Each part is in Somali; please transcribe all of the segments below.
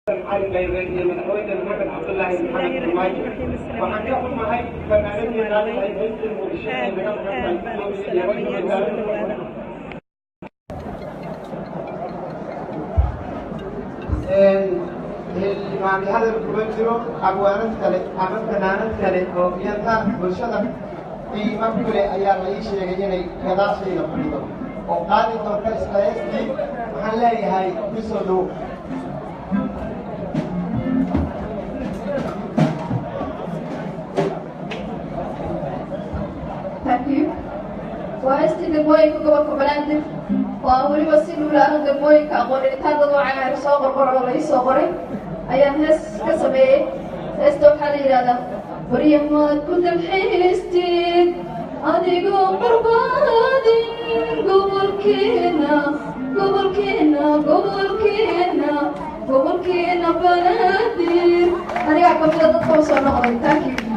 علي بيريني من أويد المحمد عبد الله محمد الماجد وحكاكم هاي فنانين هذا البيت المشهد يعني هذا الكومنترو أبوان كله أمام فنان كله وبيانتا برشلونة في مقبول أيام عيش يعني كذا شيء لطيف وقال الدكتور إسرائيل دي محلي هاي بسودو وهستي دمويك وقبل بلادك وأولي وسيلو لأن دمويك أقول إن هذا وعمل صغر برا ولا صغري أيام هس كسبة هستو حالي هذا وريم ما كنت الحيستين أديكو قرباني قبل كينا بلادي أنا قاعد بفضل تتوصل نقطة تاكي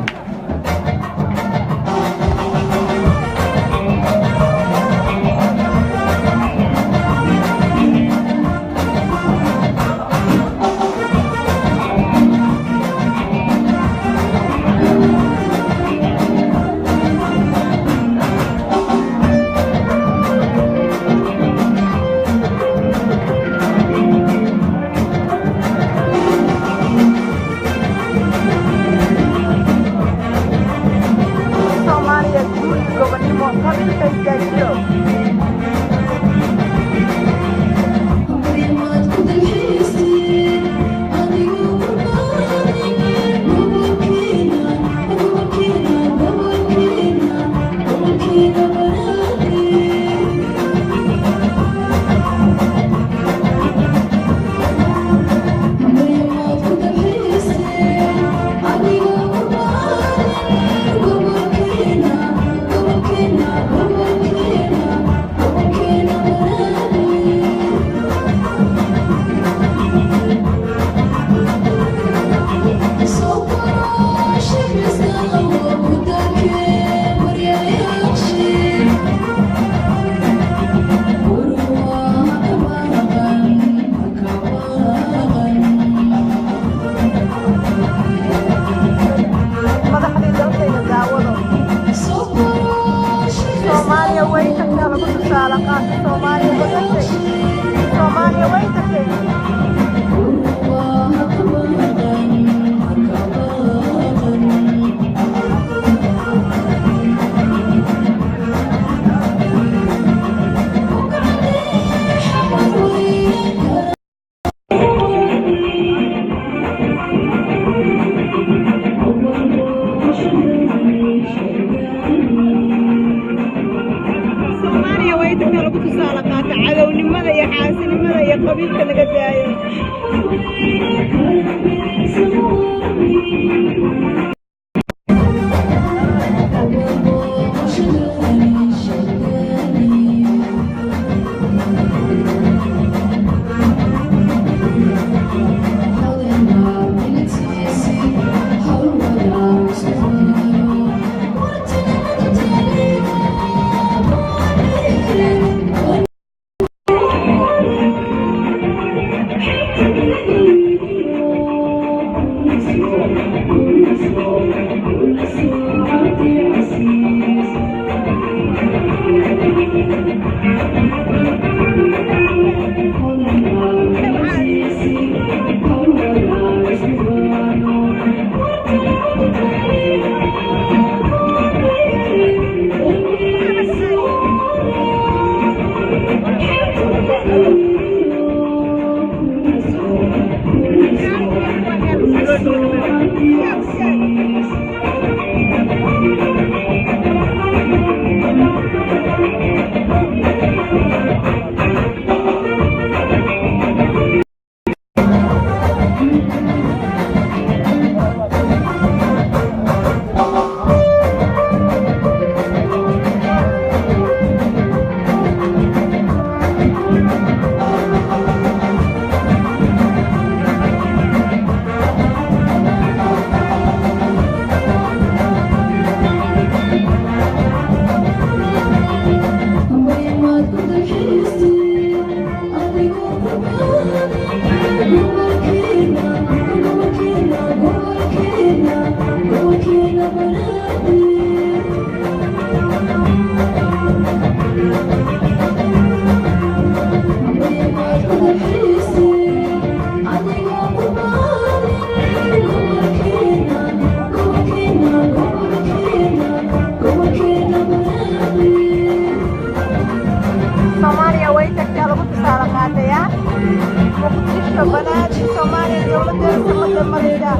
Soomaaliya dowladdeeda ummadda maraysa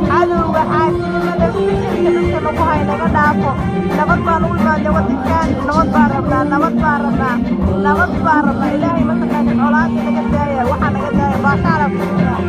cadowga xaasidnimada fikirka dadka lagu hayo laga dhaafo nabad baan ugu imaadnay waddankan nabad baan rabnaa ilaahay mataqaana colaadda naga daaya waxaa naga daaya baashaala kuuraa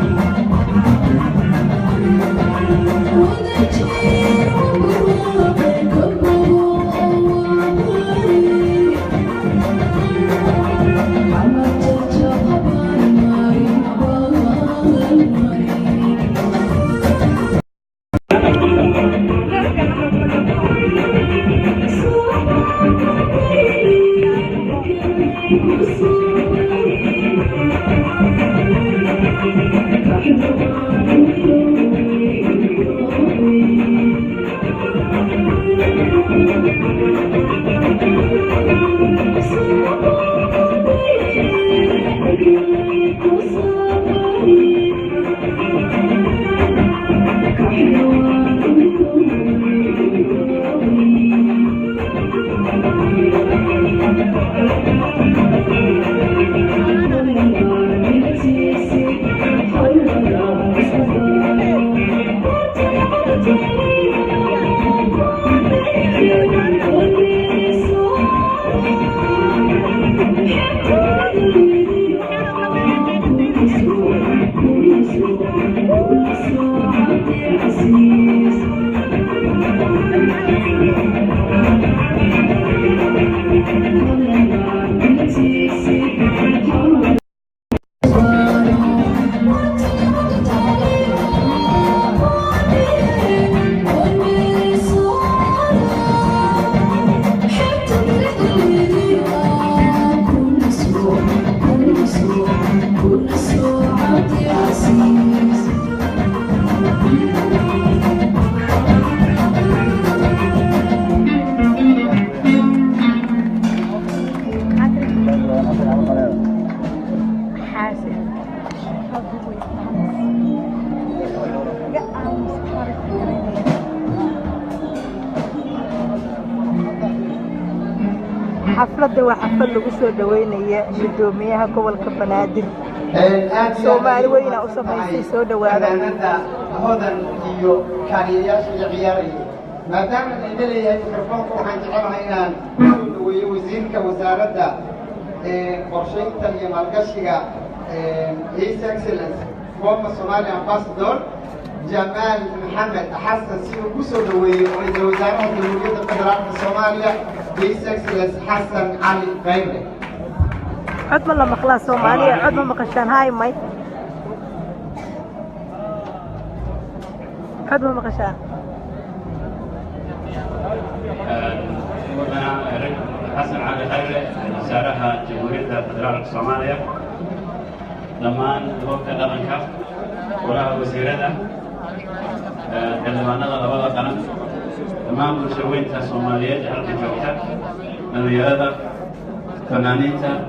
xafladda waa xaflad lagu soo dhaweynaya gudoomiyaha gobolka Banaadir Soomaali weyna u sameysay soo dhawaada hodan iyo kaaliyayaasha ciyaaraya maadaama ay leeyahay mikrofoonka waxaan jecelahay inaan soo dhaweeyo wasiirka wasaaradda qorsheynta iyo maalgashiga His Excellency former Somali Ambassador Jamal Mohammed Hassan si uu ku soo dhaweeyo ra'iisul wasaaraha Jamhuuriyadda Federaalka Soomaaliya His Excellency Hassan Ali Khayre cod ma la maqlaa Soomaaliya cod ma maqashaan hay may cod ma maqashaan حسن علي خيري وزارها جمهورية فدرالك الصومالية لمان وقت الأغنكا وراها وزيرة لما نظر لبضا قنم لمان بلشوينتا الصومالية جهلك جوكتا الميادة فنانينتا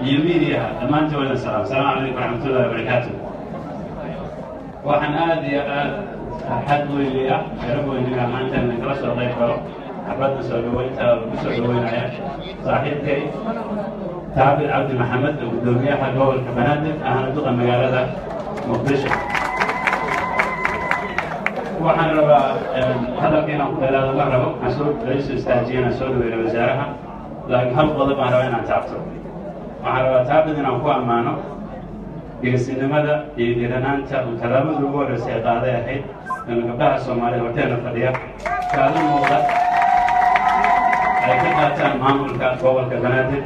يميريها لمان جوين السلام السلام عليكم ورحمة الله وبركاته وحن آدي حد ويلي يربو إنك أمانتا من كلاس الله يكبرو حبتنا سودوينتا وسودوينايا صاحبتي تعبد عبد محمد ودومياها جوال كبنادق أنا دوقا مقالة مقدشة وحن ربا هذا كنا قلنا مرة مسؤول رئيس استاجينا سودو إلى وزارها لكن هل قضب أنا رأينا تعبته وحن ربا تعبد إن أكو أمانه يقصد ماذا يديرنانتا وتلامد الأول السيطادة يحيد لأن قبلها الصومالي وتينا فديا كان الموضوع ay ka qaataan maamulka gobolka Banaadir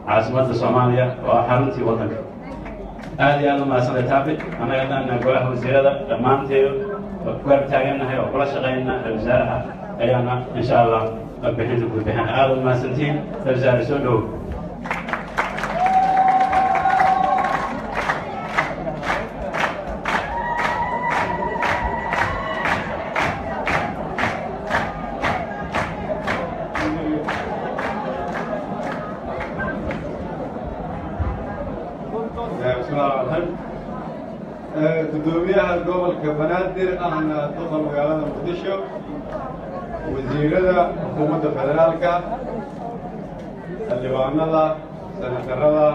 caasimada Soomaaliya waa xaruntii wadanka aad iyo aad u mahadsantahay taabid anaga dhanna golaha wasiirada dhamaanteedu ku taaganahay oo kula shaqeynaa wasaaraha ayaana insha Allah bixinta ku bixin aad u mahadsantiin wasaare soo dhow gudoomiyaha gobolka Banaadir ahna duqa magaalada Muqdisho wasiirada xukuumadda federaalka xildhibaanada senatarada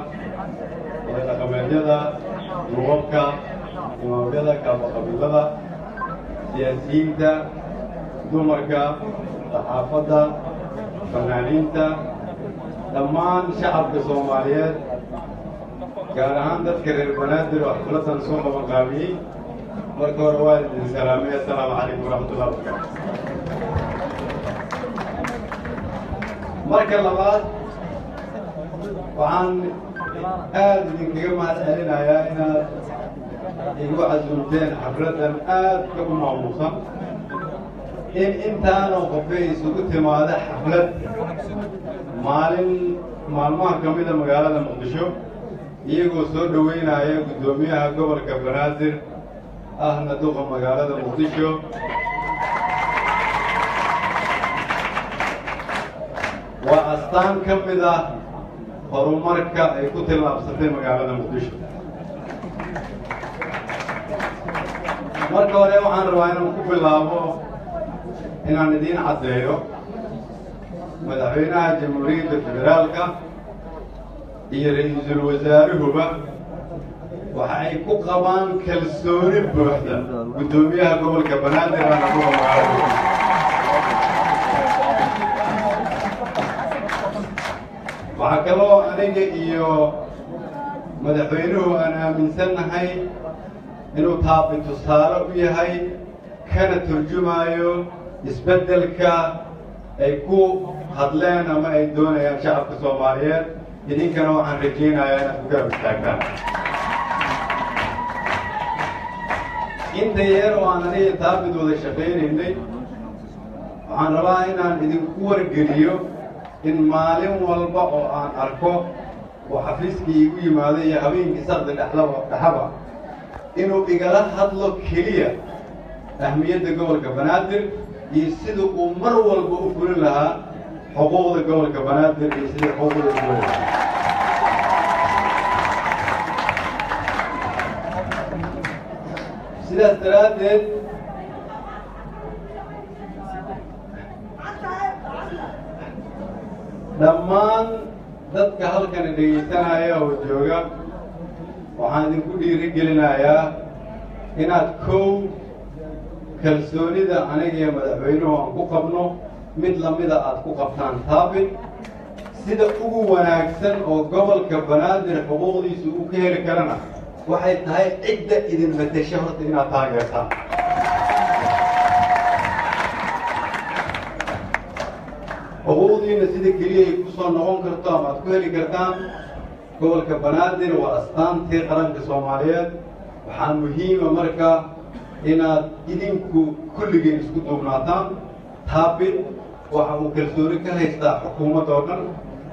dhaqameedyada duubabka imaamyada qabiilada siyaasiyiinta dumarka saxaafadda fanaaniinta dhammaan shacabka soomaaliyeed gaar ahaan dadka reer banaadir oo xafladan soo qabanqaabiyey marka hore waa idin salaamay assalaamu calaykum waraxmatullahi wabarakaatu marka labaad waxaan aad idinkaga mahad celinayaa inaad igu casuumteen xafladan aadka u maamuusan in intaanoo qofay isugu timaada xaflad maalmaha ka mida magaalada muqdisho iyagoo soo dhoweynaya guddoomiyaha gobolka banaadir ahna duqa magaalada muqdisho waa astaan ka mid ah horumarka ay ku tillaabsatay magaalada muqdisho marka hore waxaan rabaa inaan ku bilaabo inaan idiin caddeeyo madaxweynaha jamhuuriyadda federaalka iyo ra-iisul wasaaruhuba waxa ay ku qabaan kalsooni buuxda guddoomiyaha gobolka banaadir ahna duqa magaalada muqdisho waxaa kaloo aniga iyo madaxweynuhu aan aaminsannahay inuu taabi tusaale u yahay kana turjumaayo isbeddelka ay ku hadleen ama ay doonayaan shacabka soomaaliyeed idinkana waxaan rajaynayaa inaad ku garab istaagtaan inta yeer oo aan aniga taabid wada shaqaynaynay waxaan rabaa inaan idinku wargeliyo in maalin walba oo aan arko oo xafiiskii igu yimaaday iyo habeenkii saqdi dhexaba inuu igala hadlo keliya ahmiyadda gobolka banaadir iyo sida uu mar walba u fulin lahaa xuquuqda gobolka banaadir iyo sida xuquuqda u fulin lahaa sidaas daraaddeed dhammaan dadka halkan dhegaysanaya oo jooga waxaan idinku dhiirigelinayaa inaad kow kalsoonida aniga iyo madaxweynuhu aan ku qabno mid lamida aad ku qabtaan taabit sida ugu wanaagsan oo gobolka banaadir xuquuqdiisu uu ka heli karana waxay tahay cidda idin bedesho horta inaad taageertaan xuquuqdiina sida keliya ay ku soo noqon karto ama aad ku heli kartaan gobolka banaadir waa astaantii qaranka soomaaliyeed waxaa muhiima marka inaad idinku kulligeen isku duubnaataan taabit waxa uu kalsooni ka haystaa xukuumadda oo dhan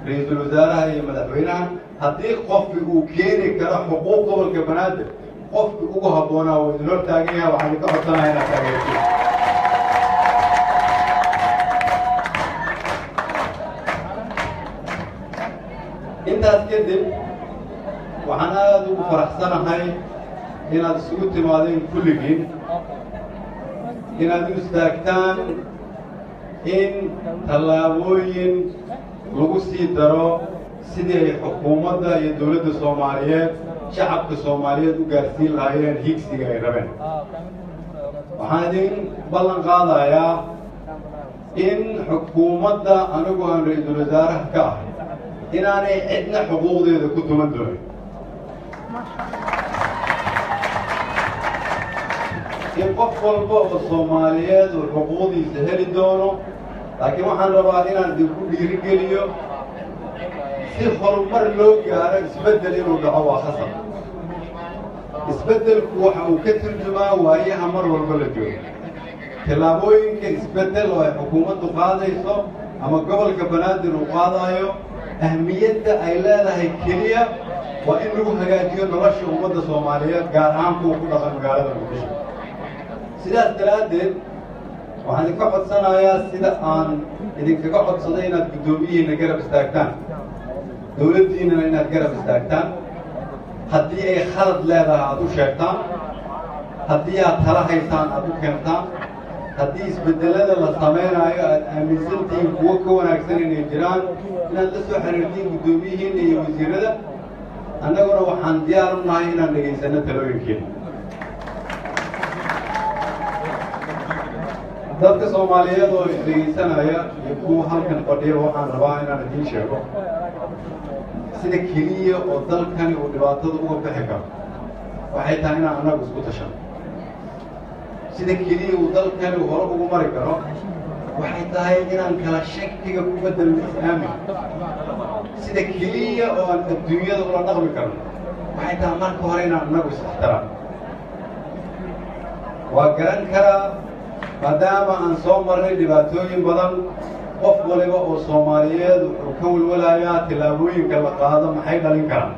ra-iisul wasaaraha iyo madaxweynaha haddii qofki uu keeni karo xuquuq gobolka banaadir qofki ugu habboonaa waa idin hor taagan yaha waxaan idinka codsanaha inaad taageertiin intaas kadib waxaan aad ugu faraxsanahay inaad isugu timaadeen kulligiin inaad u istaagtaan in tallaabooyin lagu sii daro sidii ay xukuumadda iyo dowladda soomaaliyeed shacabka soomaaliyeed u gaarsiin lahaayeen higsiga ay rabeen waxaan idin ballan qaadayaa in xukuumadda anigu aan ra-iisul wasaaraha ka ahay inaanay cidna xuquuqdeeda ku tuman doonin in qof walba oo soomaaliyeed uu xuquuqdiisa heli doono laakiin waxaan rabaa inaan idinku dhiirigeliyo si horumar loo gaaro isbeddel inuu dhaco waa khasab isbeddelku waxa uu ka turjumaa waayaha mar walba la joogo tallaabooyinka isbeddel oo ay xukuumaddu qaadayso ama gobolka banaadir uu qaadayo ahmiyadda ay leedahay keliya waa in lagu hagaajiyo nolosha ummadda soomaaliyeed gaar ahaan kuwa ku dhaqan magaalada muqdisho sidaas daraaddeed waxaan idinka codsanayaa sida aan idinkaga codsaday inaad guddoomiyihiinna garab istaagtaan dowladdiinnana inaad garab istaagtaan haddii ay khalad leedahay aad u sheegtaan haddii aad tala haysaan aad u keentaan haddii isbeddelada la samaynaayo aad aaminsantihiin kuwo ka wanaagsan inay jiraan inaad la soo xiriirtiin guddoomiyihiinna iyo wasiirada annaguna waxaan diyaar u nahay inaan dhegaysanno talooyinkiina dadka Soomaaliyeed oo dhegeysanaya iyo kuwa halkan fadhiya waxaan rabaa inaan idiin sheego sida keliya oo dalkani uu dhibaatada uga bixi karo waxay tahay inaan annagu isku tashano sida keliya uu dalkani hore ugu mari karo waxay tahay inaan kala shakiga ku bedelno islaamiga sida keliya oo aan adduunyada ula dhaqmi karno waxay tahay marka hore inaan annagu is-ixtiraam waa garan karaa maadaama aan soo marnay dhibaatooyin badan qof waliba oo Soomaaliyeed wuxuu ka walwalayaa tillaabooyinka la qaado maxay dhalin karaan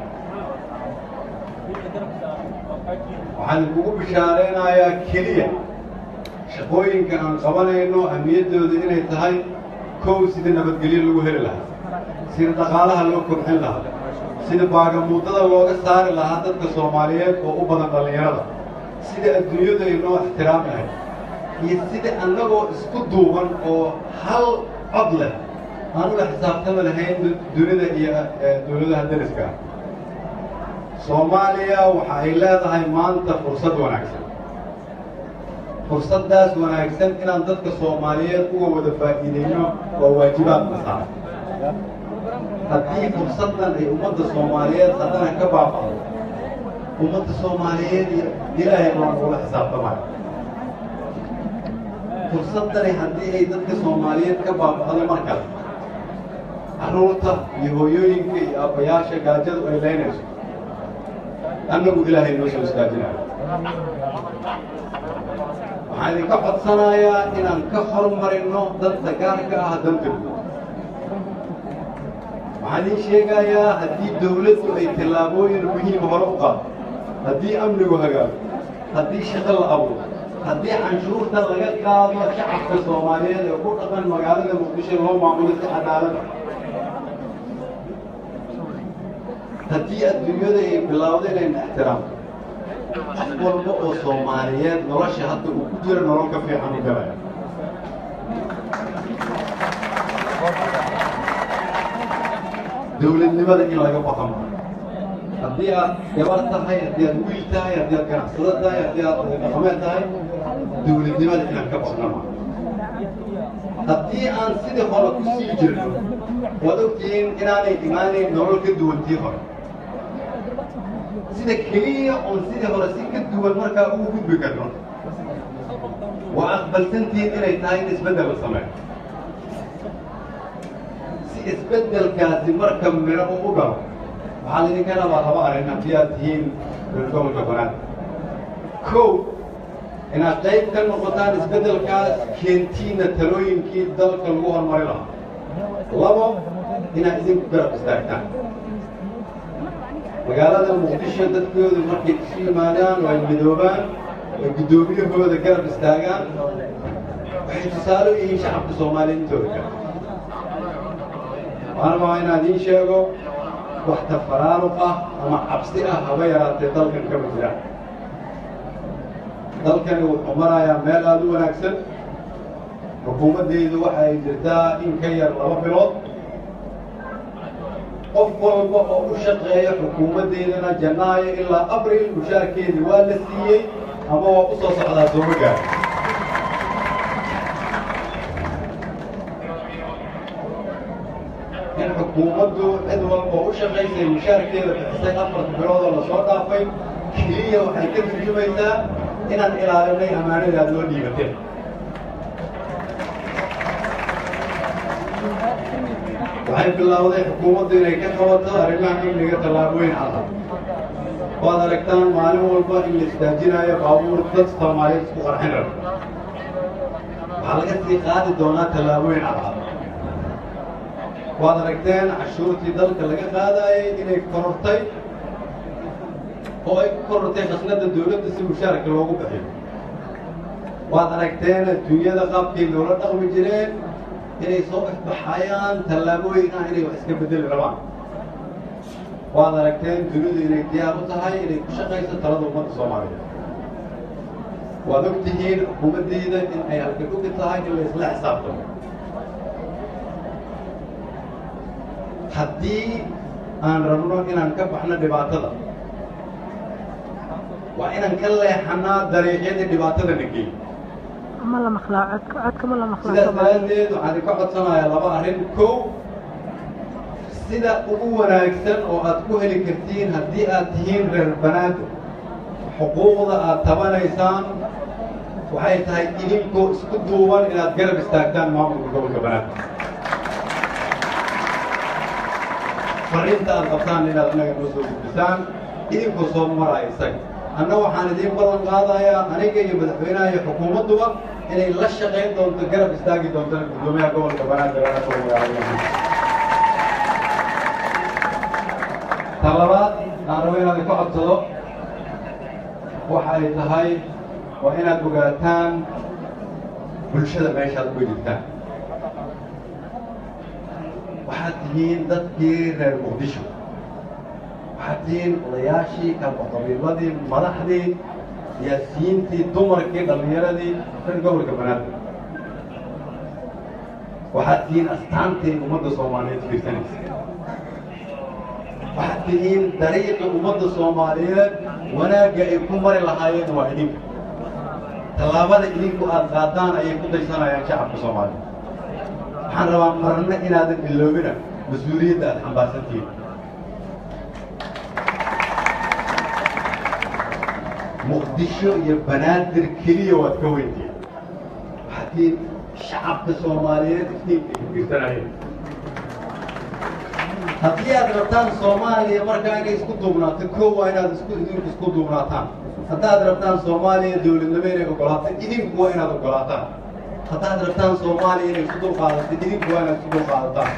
waxaan kugu bishaareynaayaa keliya shaqooyinka aan qabanayno ahmiyadooda inay tahay kow sida nabadgelyo lagu heli lahaa sida dhaqaalaha loo kobcin lahaa sida baagamuudada looga saari lahaa dadka Soomaaliyeed oo u badan dhalinyarada sida adduunyada ay noo ixtiraam lahayd iyo sida annagoo isku duuban oo hal cod leh aan ula xisaabtami lahayn dunida iyo dowladaha dariska ah Soomaaliya waxa ay leedahay maanta fursad wanaagsan fursaddaas wanaagsan inaan dadka Soomaaliyeed uga wada faa'iideyno waa waajibaad nasaaran haddii fursaddan ay ummadda Soomaaliyeed haddana ka baaba'do ummadda Soomaaliyeed ilaahay baan ula xisaabtamayo fursaddani haddii ay dadka Soomaaliyeed ka baaba'do mar kale carruurta iyo hooyooyinka iyo aabbayaasha gaajadu ay leynayso annagu ilaahay noo soo istaajinayo waxaan idinka codsanayaa inaan ka horumarino danta gaarka ah danta guud waxaan idiin sheegayaa haddii dawladdu ay tillaabooyin muhiim hore u qaado haddii amnigu hagaago haddii shaqo la abuuro haddii canshuurta laga qaado shacabka Soomaaliyeed ee ku dhaqan magaalada Muqdisho loo maamulo si cadaalad ah haddii adduunyada ay bilowdo inay ixtiraamto qof walba oo Soomaaliyeed nolosha hadda uu ku jiro nolol ka fiican u galaya dowladnimada in laga baqamo haddii aad gabar tahay haddii aad wiil tahay haddii aad ganacsado tahay haddii aad dhaqameed tahay dowladnimada inaan ka baqnama haddii aan sidii hore ku sii jirno waad ogtihiin inaanay imaanayn nolol ka duwantii hore sida keliya oon sidii hore si ka duwan markaa ugu gudbi karno waa aqbalsantihiin inay tahay in isbeddel la sameeyo si isbeddelkaasi marka midho uu u galo waxaa laydinka rabaa laba arrin haddii aad tihiin gobolka banaadir kow inaad qayb ka noqotaan isbeddelkaas keentiina talooyinkii dalka lagu horumari lahaa labo inaad idinku garab istaagtaan magaalada Muqdisho dadkoodu markay isu yimaadaan oo ay midoobaan oo guddoomiyahooda garab istaagaan waxay tusaale u yihiin shacabka Soomaaliyeed intooda kale waxaan rabaa inaan idiin sheego wax tafaraaruq ah ama cabsi ah haba yaraatee dalkan kama jiraan dalkani wuxuu marayaa meel aad u wanaagsan xukuumaddeedu waxa ay jirtaa in ka yar 2 bilood qof walba oo u shaqeeya xukuumaddeedana Janaayo ilaa Abriil mushaarkeedii waa la siiyey ama waa u soo socdaa sooma gaaro in xukuumaddu cid walba u shaqaysay mushaarkeeda bixisay 4 bilood oo la soo dhaafay keliya waxay ka turjumaysaa inaan ilaalinay ammaanada aad loo dhiibateen waxay bilowday xukuumaddu inay ka qabato arrimaha amniga tallaabooyin adag waad aragtaan maalin walba in la istaajinayo baabuur dad Soomaaliyeed isku qarxin rabo waxaa laga sii qaadi doonaa tallaabooyin adag waad aragteen cashuurtii dalka laga qaadayay inay korortay oo ay ku korortay khasnada dawladda si mushaarka loogu bixiyo waad aragteen adduunyada qaabkii loola dhaqmi jireen inay soo ifbaxayaan tallaabooyin ah inay wax iska bedeli rabaan waad aragteen dunidu inay diyaar u tahay inay ku shaqayso talada ummadda Soomaaliyeed waad ogtihiin xukuumaddeeda in ay halka dhugi tahay in la isla xisaabtamo haddii aan rabno inaan ka baxno dhibaatada waa inaan ka leexanaa dariiqyadii dhibaatada nageey ما لا مخلوع عدك ما لا مخلوع سيدا دلالتين وعن كحد سنة يا لبا أرين كو سيدا أقوى ناكسن وأتكوه لكرتين هدي آتهين غير بنات حقوق تبانا إنسان وحي تهي إلينكو اسكدوان إلى تقرب استاكتان معمل قبل كبنات فرينتا القبطان إلى أنك نوصل بسان إلينكو صوم مرأي سك أنا وحان دين بلان قاضايا أنيك يبدأ حكومة دوا إني لا شقين دون تقرب استاكي دون تقدمي قبل كبنات درانا صوم مرأي طلبات أروينا لكو عبتدو waxay tahay waa inaad ogaataan bulshada meeshaad ku jirtaan waxaad tihiin dadkii reer muqdisho waxaad tihiin odayaashii qabiiladii madaxdii siyaasiyiintii dumarkii dhallinyaradii reer gobolka banaadir waxaad tihiin astaantii ummadda soomaaliyeed fiirsanaysa waxaad tihiin dariiqii ummadda soomaaliyeed wanaagga ay ku mari lahaayeen waa idinka tallaabada idinku aad qaadaan ayay ku daysanayaan shacabka soomaaliyeed waxaan rabaa marna inaadan iloobina mas-uuliyadda aad xambaarsantihiin muqdisho iyo banaadir keliya waad ka weyntihiin waxaad tihiin shacabka soomaaliyeed iftiinka ay fiirsanayeen haddii aad rabtaan soomaaliya markaa inay isku duubnaato koo waa inaad idinku isku duubnaataan haddaad rabtaan soomaaliya dowladnimo inay ogolaato idinku waa inaad ogolaataan haddaad rabtaan soomaaliya inay isku dulqaadato idinku waa inaad isku dulqaadataan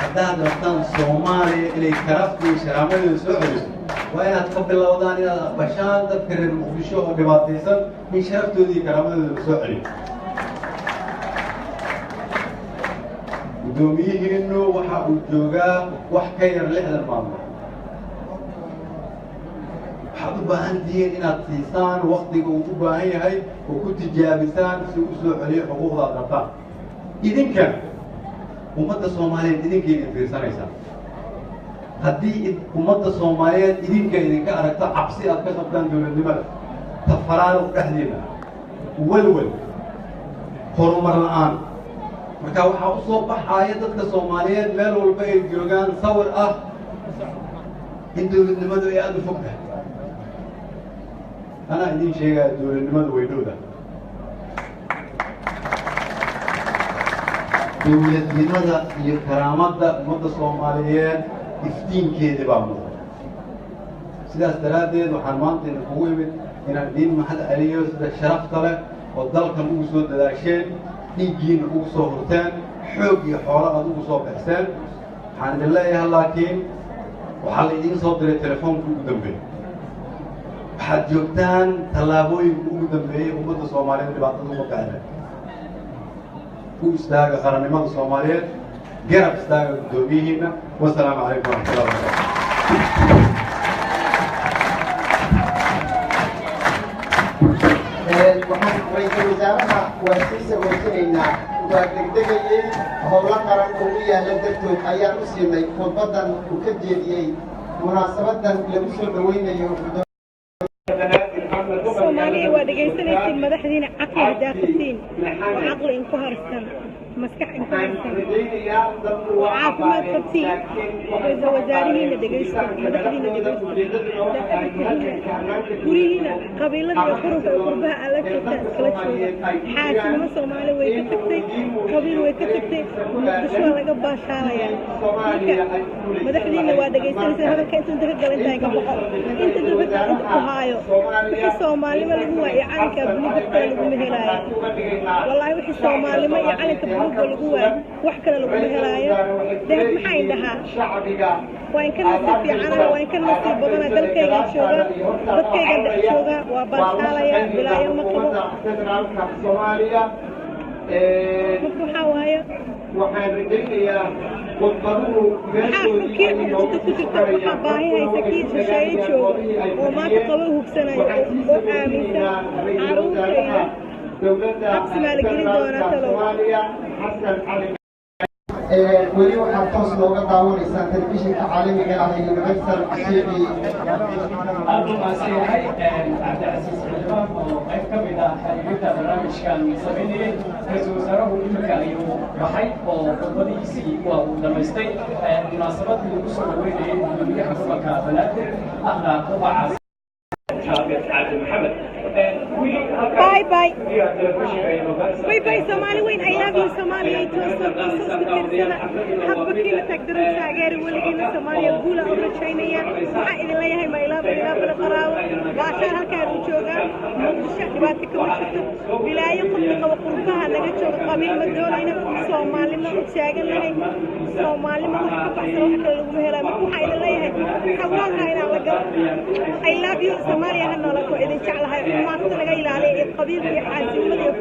haddaad rabtaan soomaaliya inay karafta iyo sharaamadeeda soo celiso waa inaad ka bilowdaan inaad aqbashaan dadka reer muqdisho oo dhibaataysan in sharaftooda iyo karaamadooda soo celiyo gudoomiyihiinu waxa uu joogaa wax ka yar 60 maalmood waxaad u baahan tihiin inaad siisaan waktiga uu u baahan yahay oo ku tijaabisaan si uu soo celiyo xuquuqda aad rabtaan idinka ummadda soomaaliyeed idinkeeda fiirsanaysaa haddii ummadda soomaaliyeed idinka aragto cabsi aad ka qabtaan dowladnimada tafaraaruq dhexdeeda walwal horumar la'aan marka waxaa u soo baxaaya dadka soomaaliyeed meel walba ay joogaan sawir ah in dowladnimadu ay aada u fog tahay anaa idiin sheegaya dowladnimadu way dhowda dowladnimada iyo karaamadda ummadda soomaaliyeed iftiinkeedii baa muuqda sidaas daraaddeed waxaan maanta idinkugu imid inaan idiin mahad celiyo sida sharafta leh oo dalkan ugu soo dadaasheen dhiiggiina ugu soo hurteen xoog iyo xoolo aad ugu soo bixseen waxaan idin leeyahay laakiin waxaa la idiin soo diray telefoonka ugu dambeeyey waxaad joogtaan tallaabooyinka ugu dambeeyey ummadda soomaaliyeed dhibaatada uga baxda u istaaga qarannimada soomaaliyeed garab istaaga guddoomiyihiina wasalaamu calaykum waraxmatullahi wabarakaatu waxaan ra'iisul wasaaraha waa sii sagoosinaynaa waa degdegayey howlo qaran ugu yaalla dartood ayaan u siinay khudbadan uu ka jeediyey munaasabadan lagu soo dhaweynayo soomaaliya waa dhegaysanaysiin madaxdiina caqli hadaafasiin oo caqli inku harsan maskax inku harsan oo caafimaad qabtiin ra-iisul wasaarihiina dhegaysta madaxdiina dhegaysta gurihiina qabiilada iyo qurunka iyo qurbaha aan la joogtaan iskala jooga xaasinimo soomaali way ka tagtay qabiil way ka tagtay muqdisho waa laga baashaalayaa marka madaxdiina waa dhegaysanaysiin hadalka inta ka galan tahay ka boqo inta inta ku haayo wixii soomaalnimo lagu waayo calanka buluuga kale laguma helaayo wallaahi wixii soomaalnimo iyo calanka buluuga lagu waayo wax kale laguma helaayo dahab maxaa indhahaa waa in ka nasiib fiicana waa in ka nasiib badana dalkayga jooga dadkayga dhex jooga waa baashaalaya bilaayo ma qabo marka waxaa waaye waxaan rajaynayaa khudbaduhu kii cuntada ku jirta waxaa baahi haysa kii shisheeye jooga oo maanta qaba hubsanayo oo aaminsan caruurtayda habsi maa la gelin doonaa talow weli waxaad toos looga daawanaysaan telefishinka caalamiga ah ee universal TV aad u mahadsan yahay cabdicasiis xildhibaan oo qayb ka mid ah inta barnaamijkan sameynayay ra-iisul wasaaruhu iminka ayuu baxay oo khudbadiisii waa uu dhamaystay munaasabadii lagu soo dhaweynayay gudoomiyaha gobolka banaadir ahna qubacaas عبد محمد باي باي باي باي سومالي وين I love you سومالي توصل كتير حبك كذا تقدرون تاجروا ولقينا سومالي الأولى أو الشينية وحيد الله هي ما إلى بالقراوة وعشان هالكانوا جوجا مقدشة دباتك وشتو بلا يقوم بقربها نجتوا قبيل مدولين سومالي ما تاجر لهي سومالي ما وحكي بحثوا حتى لو مهلا وحيد الله هي حولها هنا لقى I love you سومالي هالنالك وإذا شعلها ما تلقى إلى عليه القبيل في حاسين مليون